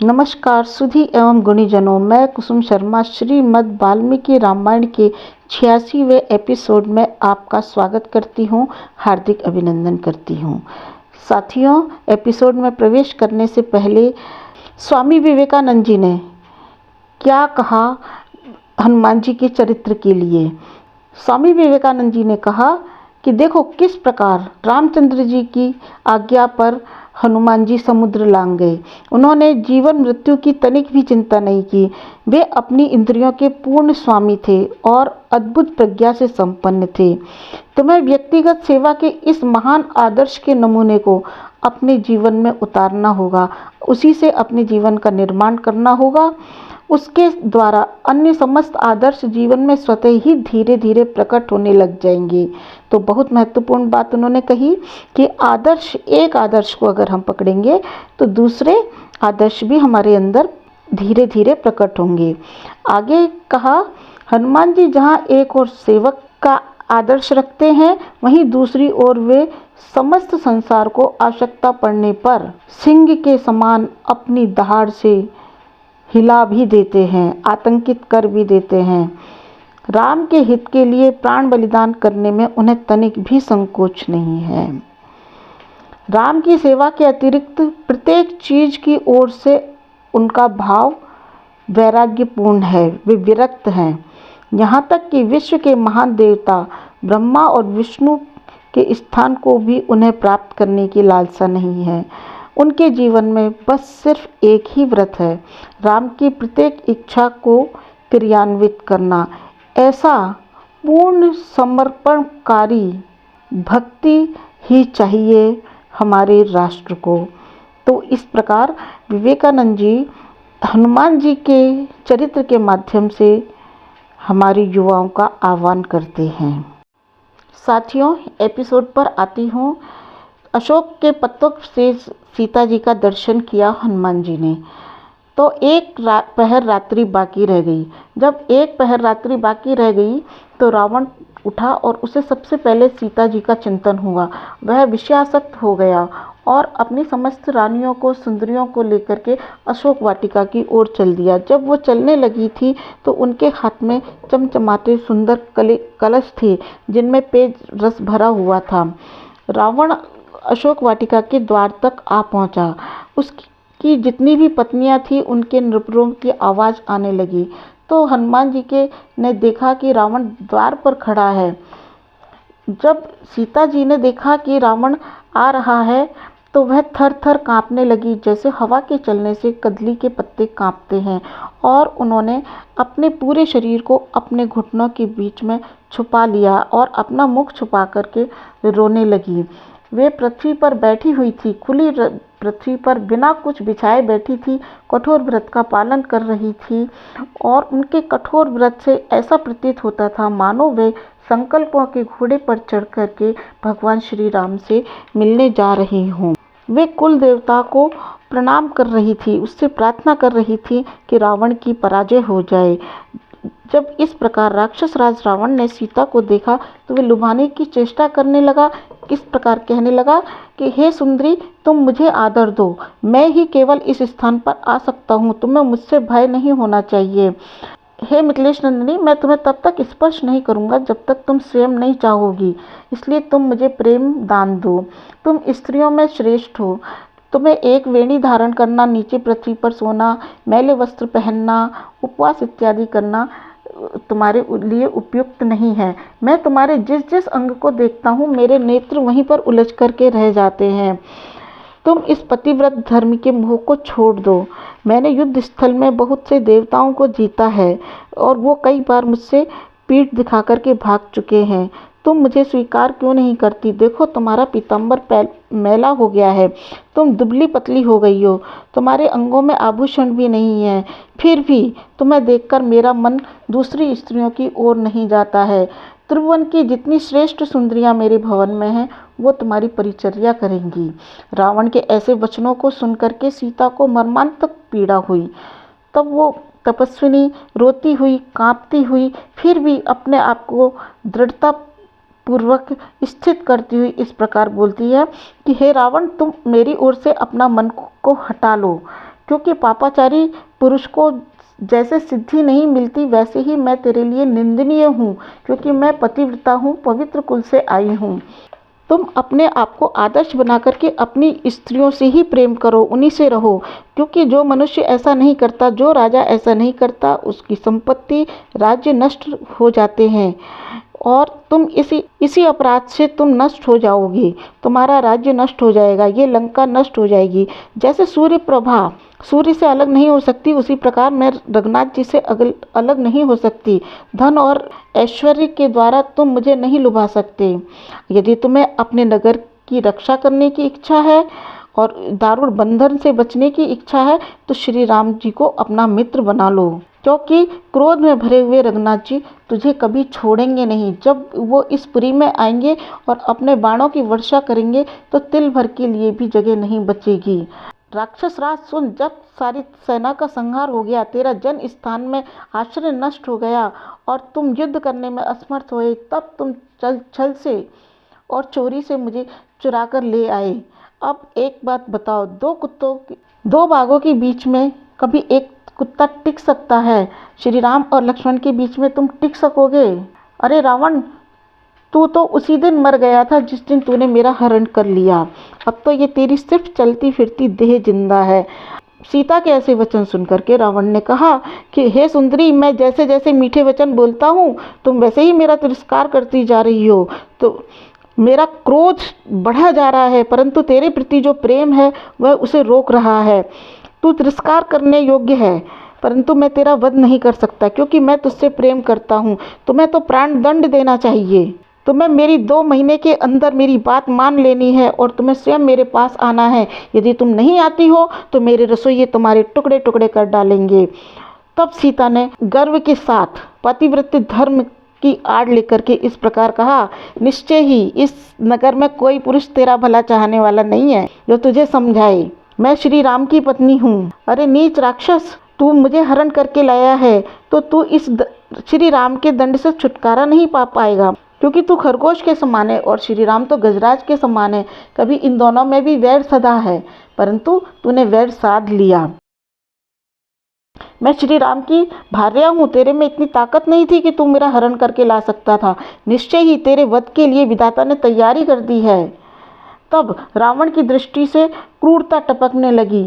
नमस्कार सुधी एवं गुणीजनों, मैं कुसुम शर्मा श्रीमद् वाल्मीकि रामायण के 86वें एपिसोड में आपका स्वागत करती हूँ, हार्दिक अभिनंदन करती हूँ। साथियों, एपिसोड में प्रवेश करने से पहले स्वामी विवेकानंद जी ने क्या कहा हनुमान जी के चरित्र के लिए। स्वामी विवेकानंद जी ने कहा कि देखो किस प्रकार रामचंद्र जी की आज्ञा पर हनुमान जी समुद्र लांग गए। उन्होंने जीवन मृत्यु की तनिक भी चिंता नहीं की। वे अपनी इंद्रियों के पूर्ण स्वामी थे और अद्भुत प्रज्ञा से संपन्न थे। तुम्हें व्यक्तिगत सेवा के इस महान आदर्श के नमूने को अपने जीवन में उतारना होगा, उसी से अपने जीवन का निर्माण करना होगा। उसके द्वारा अन्य समस्त आदर्श जीवन में स्वतः ही धीरे धीरे प्रकट होने लग जाएंगे। तो बहुत महत्वपूर्ण बात उन्होंने कही कि एक आदर्श को अगर हम पकड़ेंगे तो दूसरे आदर्श भी हमारे अंदर धीरे धीरे प्रकट होंगे। आगे कहा, हनुमान जी जहाँ एक और सेवक का आदर्श रखते हैं, वहीं दूसरी ओर वे समस्त संसार को आवश्यकता पड़ने पर सिंह के समान अपनी दहाड़ से हिला भी देते हैं, आतंकित कर भी देते हैं। राम के हित के लिए प्राण बलिदान करने में उन्हें तनिक भी संकोच नहीं है। राम की सेवा के अतिरिक्त प्रत्येक चीज की ओर से उनका भाव वैराग्यपूर्ण है, वे विरक्त हैं। यहाँ तक कि विश्व के महान देवता ब्रह्मा और विष्णु के स्थान को भी उन्हें प्राप्त करने की लालसा नहीं है। उनके जीवन में बस सिर्फ एक ही व्रत है, राम की प्रत्येक इच्छा को क्रियान्वित करना। ऐसा पूर्ण समर्पणकारी भक्ति ही चाहिए हमारे राष्ट्र को। तो इस प्रकार विवेकानंद जी हनुमान जी के चरित्र के माध्यम से हमारे युवाओं का आह्वान करते हैं। साथियों, एपिसोड पर आती हूँ। अशोक के पत्तों से सीता जी का दर्शन किया हनुमान जी ने, तो एक पहर रात्रि बाकी रह गई। जब एक पहर रात्रि बाकी रह गई तो रावण उठा और उसे सबसे पहले सीता जी का चिंतन हुआ। वह विषयासक्त हो गया और अपनी समस्त रानियों को, सुंदरियों को लेकर के अशोक वाटिका की ओर चल दिया। जब वो चलने लगी थी तो उनके हाथ में चमचमाते सुंदर कलश थे जिनमें पेय रस भरा हुआ था। रावण अशोक वाटिका के द्वार तक आ पहुंचा। उसकी जितनी भी पत्नियां थी उनके नृपुरों की आवाज़ आने लगी। तो हनुमान जी के ने देखा कि रावण द्वार पर खड़ा है। जब सीता जी ने देखा कि रावण आ रहा है तो वह थर थर काँपने लगी, जैसे हवा के चलने से कदली के पत्ते काँपते हैं, और उन्होंने अपने पूरे शरीर को अपने घुटनों के बीच में छुपा लिया और अपना मुख छुपा करके रोने लगी। वे पृथ्वी पर बैठी हुई थी, खुली पृथ्वी पर बिना कुछ बिछाए बैठी थी, कठोर व्रत का पालन कर रही थी और उनके कठोर व्रत से ऐसा प्रतीत होता था मानो वे संकल्पों के घोड़े पर चढ़ करके भगवान श्री राम से मिलने जा रही हों। वे कुल देवता को प्रणाम कर रही थी, उससे प्रार्थना कर रही थी कि रावण की पराजय हो जाए। जब इस प्रकार राक्षस राज रावण ने सीता को देखा तो वे लुभाने की चेष्टा करने लगा। इस प्रकार कहने लगा कि हे सुंदरी, तुम मुझे आदर दो, मैं ही केवल इस स्थान पर आ सकता हूँ, तुम्हें मुझसे भय नहीं होना चाहिए। हे मिथिलेश नंदिनी, मैं तुम्हें तब तक स्पर्श नहीं करूँगा जब तक तुम स्वयं नहीं चाहोगी, इसलिए तुम मुझे प्रेम दान दो। तुम स्त्रियों में श्रेष्ठ हो, तुम्हें एक वेणी धारण करना, नीचे पृथ्वी पर सोना, मैले वस्त्र पहनना, उपवास इत्यादि करना तुम्हारे लिए उपयुक्त नहीं है। मैं तुम्हारे जिस जिस अंग को देखता हूँ मेरे नेत्र वहीं पर उलझ करके रह जाते हैं। तुम इस पतिव्रत धर्म के मोह को छोड़ दो। मैंने युद्ध स्थल में बहुत से देवताओं को जीता है और वो कई बार मुझसे पीठ दिखा करके भाग चुके हैं। तुम मुझे स्वीकार क्यों नहीं करती? देखो, तुम्हारा पीताम्बर मैला हो गया है, तुम दुबली पतली हो गई हो, तुम्हारे अंगों में आभूषण भी नहीं है, फिर भी तुम्हें देखकर मेरा मन दूसरी स्त्रियों की ओर नहीं जाता है। त्रिभुवन की जितनी श्रेष्ठ सुंदरियां मेरे भवन में हैं वो तुम्हारी परिचर्या करेंगी। रावण के ऐसे वचनों को सुनकर के सीता को मर्मांतक पीड़ा हुई। तब वो तपस्विनी रोती हुई, कांपती हुई, फिर भी अपने आप को दृढ़ता पूर्वक स्थित करती हुई इस प्रकार बोलती है कि हे रावण, तुम मेरी ओर से अपना मन को हटा लो, क्योंकि पापाचारी पुरुष को जैसे सिद्धि नहीं मिलती वैसे ही मैं तेरे लिए निंदनीय हूँ, क्योंकि मैं पतिव्रता हूँ, पवित्र कुल से आई हूँ। तुम अपने आप को आदर्श बना करके अपनी स्त्रियों से ही प्रेम करो, उन्हीं से रहो, क्योंकि जो मनुष्य ऐसा नहीं करता, जो राजा ऐसा नहीं करता, उसकी संपत्ति राज्य नष्ट हो जाते हैं और तुम इसी अपराध से तुम नष्ट हो जाओगे, तुम्हारा राज्य नष्ट हो जाएगा, ये लंका नष्ट हो जाएगी। जैसे सूर्य प्रभा सूर्य से अलग नहीं हो सकती, उसी प्रकार मैं रघुनाथ जी से अलग नहीं हो सकती। धन और ऐश्वर्य के द्वारा तुम मुझे नहीं लुभा सकते। यदि तुम्हें अपने नगर की रक्षा करने की इच्छा है और दारुण बंधन से बचने की इच्छा है तो श्री राम जी को अपना मित्र बना लो, क्योंकि क्रोध में भरे हुए रघुनाथ जी तुझे कभी छोड़ेंगे नहीं। जब वो इस पुरी में आएंगे और अपने बाणों की वर्षा करेंगे तो तिल भर के लिए भी जगह नहीं बचेगी। राक्षस राज सुन, जब सारी सेना का संहार हो गया, तेरा जन स्थान में आश्रय नष्ट हो गया और तुम युद्ध करने में असमर्थ हुए, तब तुम छल से और चोरी से मुझे चुरा कर ले आए। अब एक बात बताओ, दो बाघों के बीच में कभी एक कुत्ता टिक सकता है? श्री राम और लक्ष्मण के बीच में तुम टिक सकोगे? अरे रावण, तू तो उसी दिन मर गया था जिस दिन तूने मेरा हरण कर लिया। अब तो ये तेरी सिर्फ चलती फिरती देह जिंदा है। सीता के ऐसे वचन सुनकर के रावण ने कहा कि हे सुंदरी, मैं जैसे जैसे मीठे वचन बोलता हूँ तुम वैसे ही मेरा तिरस्कार करती जा रही हो, तो मेरा क्रोध बढ़ा जा रहा है, परंतु तेरे प्रति जो प्रेम है वह उसे रोक रहा है। तू तिरस्कार करने योग्य है, परंतु मैं तेरा वध नहीं कर सकता, क्योंकि मैं तुझसे प्रेम करता हूँ। तुम्हें तो प्राण दंड देना चाहिए। तुम्हें मेरी 2 महीने के अंदर मेरी बात मान लेनी है और तुम्हें स्वयं मेरे पास आना है। यदि तुम नहीं आती हो तो मेरे रसोइये तुम्हारे टुकड़े टुकड़े कर डालेंगे। तब सीता ने गर्व के साथ पतिव्रत धर्म की आड़ लेकर के इस प्रकार कहा, निश्चय ही इस नगर में कोई पुरुष तेरा भला चाहने वाला नहीं है जो तुझे समझाए। मैं श्री राम की पत्नी हूँ। अरे नीच राक्षस, तू मुझे हरण करके लाया है तो तू इस श्री राम के दंड से छुटकारा नहीं पा पाएगा, क्योंकि तू खरगोश के समान है और श्री राम तो गजराज के समान है। कभी इन दोनों में भी वैर सदा है, परंतु तूने वैर साध लिया। मैं श्री राम की भार्या हूँ, तेरे में इतनी ताकत नहीं थी कि तू मेरा हरण करके ला सकता था। निश्चय ही तेरे वध के लिए विधाता ने तैयारी कर दी है। तब रावण की दृष्टि से क्रूरता टपकने लगी।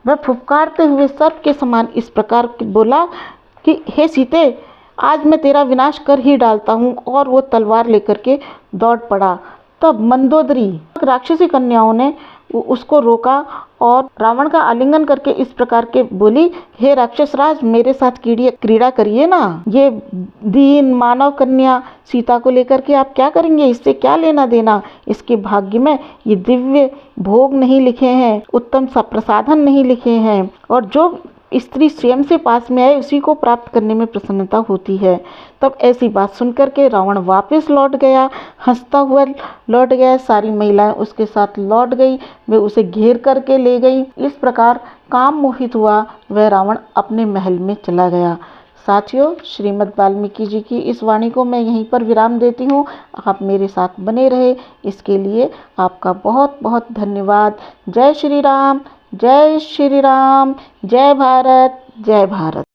वह फुफकारते हुए सर्प के समान इस प्रकार बोला कि हे सीते, आज मैं तेरा विनाश कर ही डालता हूँ। और वो तलवार लेकर के दौड़ पड़ा। तब मंदोदरी राक्षसी कन्याओं ने उसको रोका और रावण का आलिंगन करके इस प्रकार के बोली, हे राक्षस राज, मेरे साथ क्रीड़ा करिए ना। ये दीन मानव कन्या सीता को लेकर के आप क्या करेंगे? इससे क्या लेना देना? इसके भाग्य में ये दिव्य भोग नहीं लिखे हैं, उत्तम सा प्रसाधन नहीं लिखे हैं, और जो स्त्री स्वयं से पास में आए उसी को प्राप्त करने में प्रसन्नता होती है। तब ऐसी बात सुनकर के रावण वापस लौट गया, हंसता हुआ लौट गया। सारी महिलाएं उसके साथ लौट गई, वे उसे घेर करके ले गई। इस प्रकार काम मोहित हुआ वह रावण अपने महल में चला गया। साथियों, श्रीमद् वाल्मीकि जी की इस वाणी को मैं यहीं पर विराम देती हूँ। आप मेरे साथ बने रहे, इसके लिए आपका बहुत बहुत धन्यवाद। जय श्री राम, जय श्री राम, जय भारत, जय भारत।